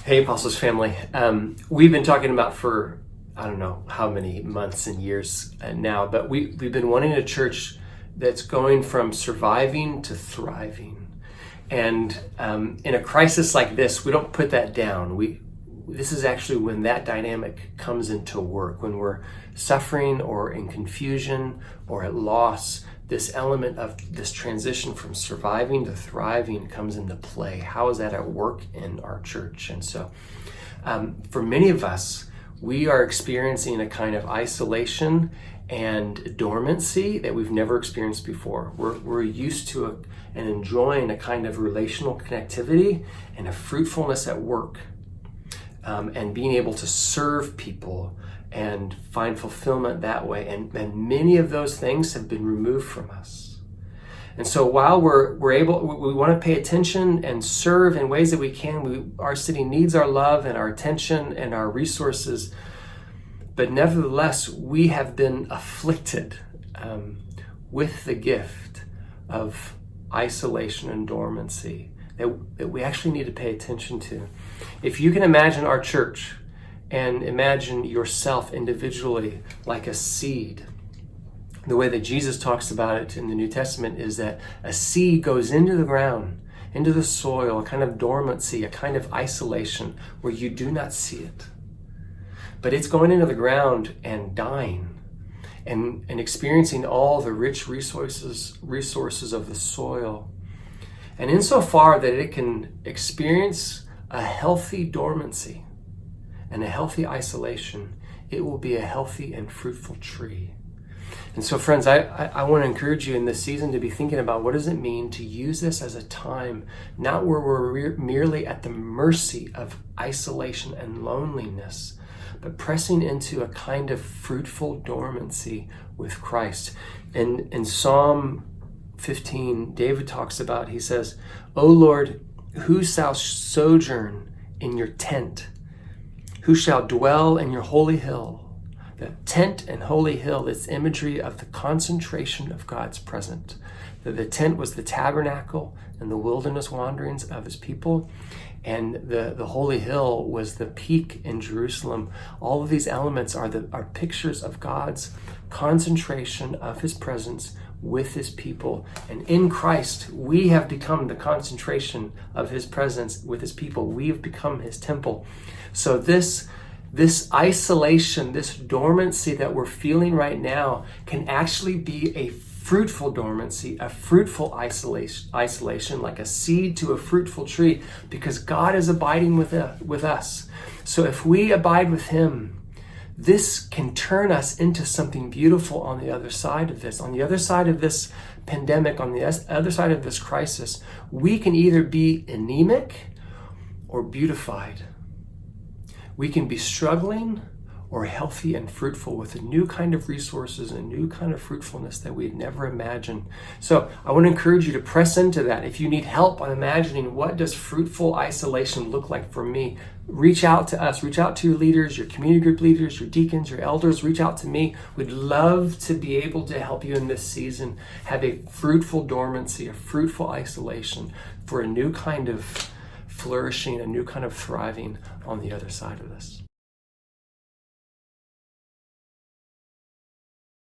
Hey, Apostles family. We've been talking about for, I don't know how many months and years now, but we've been wanting a church that's going from surviving to thriving. And in a crisis like this, we don't put that down. This is actually when that dynamic comes into work, when we're suffering or in confusion or at loss. This element of this transition from surviving to thriving comes into play. How is that at work in our church? And so for many of us, we are experiencing a kind of isolation and dormancy that we've never experienced before. We're used to and enjoying a kind of relational connectivity and a fruitfulness at work, and being able to serve people and find fulfillment that way. And many of those things have been removed from us. And so while we're able, we want to pay attention and serve in ways that we can. Our city needs our love and our attention and our resources. But nevertheless, we have been afflicted with the gift of isolation and dormancy that we actually need to pay attention to. If you can imagine our church and imagine yourself individually like a seed, the way that Jesus talks about it in the New Testament is that a seed goes into the ground, into the soil, a kind of dormancy, a kind of isolation where you do not see it. But it's going into the ground and dying and experiencing all the rich resources of the soil. And insofar that it can experience a healthy dormancy and a healthy isolation, it will be a healthy and fruitful tree. And so, friends, I want to encourage you in this season to be thinking about what does it mean to use this as a time, not where we're merely at the mercy of isolation and loneliness, but pressing into a kind of fruitful dormancy with Christ. And in Psalm 15, David talks about, he says, "O Lord, who shall sojourn in your tent? Who shall dwell in your holy hill?" The tent and holy hill is imagery of the concentration of God's presence. The tent was the tabernacle and the wilderness wanderings of his people. And the holy hill was the peak in Jerusalem. All of these elements are pictures of God's concentration of his presence with his people. And in Christ, we have become the concentration of his presence with his people. We have become his temple. So this isolation, this dormancy that we're feeling right now can actually be a fruitful dormancy, a fruitful isolation, like a seed to a fruitful tree, because God is abiding with us. So if we abide with him, this can turn us into something beautiful on the other side of this. On the other side of this pandemic, on the other side of this crisis, we can either be anemic or beautified. We can be struggling or healthy and fruitful with a new kind of resources and a new kind of fruitfulness that we'd never imagined. So I want to encourage you to press into that. If you need help on imagining what does fruitful isolation look like for me, reach out to us, reach out to your leaders, your community group leaders, your deacons, your elders, reach out to me. We'd love to be able to help you in this season have a fruitful dormancy, a fruitful isolation for a new kind of flourishing, a new kind of thriving on the other side of this.